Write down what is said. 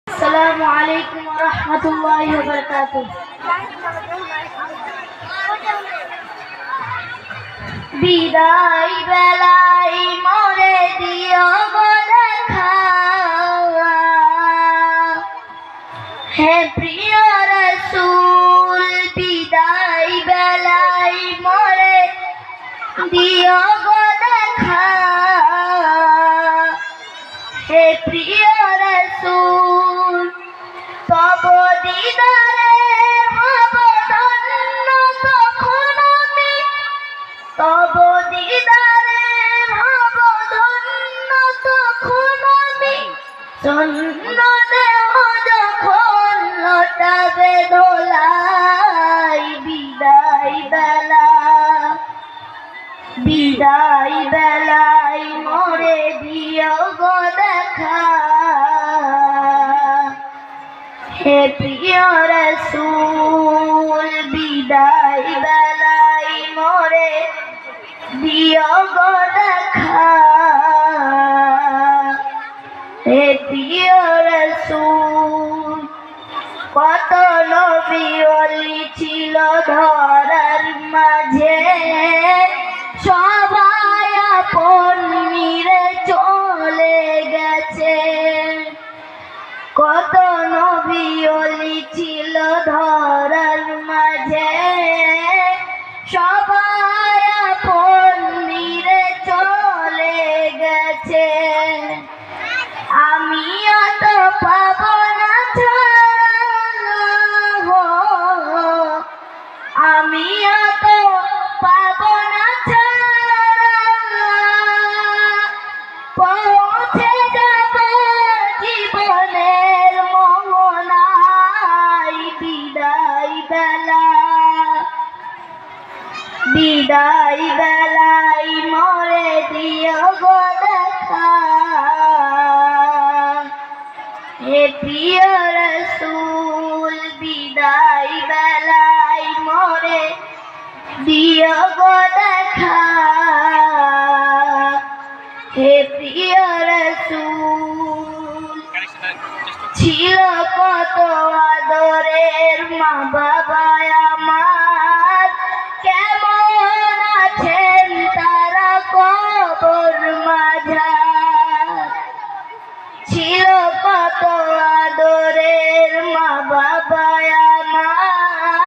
আসসালামু আলাইকুম ওয়া রাহমাতুল্লাহি ওয়া বারাকাতুহু। বিদায় বেলায় মোরে দিও গো দেখা, হে প্রিয় রাসূল বিদায় বেলায় মোরে দিও গো দেখা, হে প্রিয় রাসূল তব দিদারে হব ধন্য তখন আমি, তব দিদারে হব ধন্য তখন আমি, শূন্য দেহ যখন লটাবে দোলাই। বিদায় বেলা বিদায় বেলায় মোরে দিও গো দেখা, হে প্রিয় রাসূল বিদায় বেলায় মোরে দিও গো দেখা, হে প্রিয় রাসূল। কত নবী ওলি ছিল ধরার মাঝে, সবাই আপন নিরে চলে গেছে। কত নবী ওলি ছিল ধরার মাঝে, সবাই আপন নিরে চলে গেছে। আমিও তো পাবো না ছাড়া, আমিও তো পাবো না ছাড়া, পৌঁছে যাব জীবনের মোহনায়। বিদায় বেলা বিদায় বেলায় মোরে দিও গো দেখা, হে প্রিয় রাসূল বিদায় বেলায় মোরে দিও গো দেখা, হে প্রিয় রাসূল। ছিল কত আদরের মা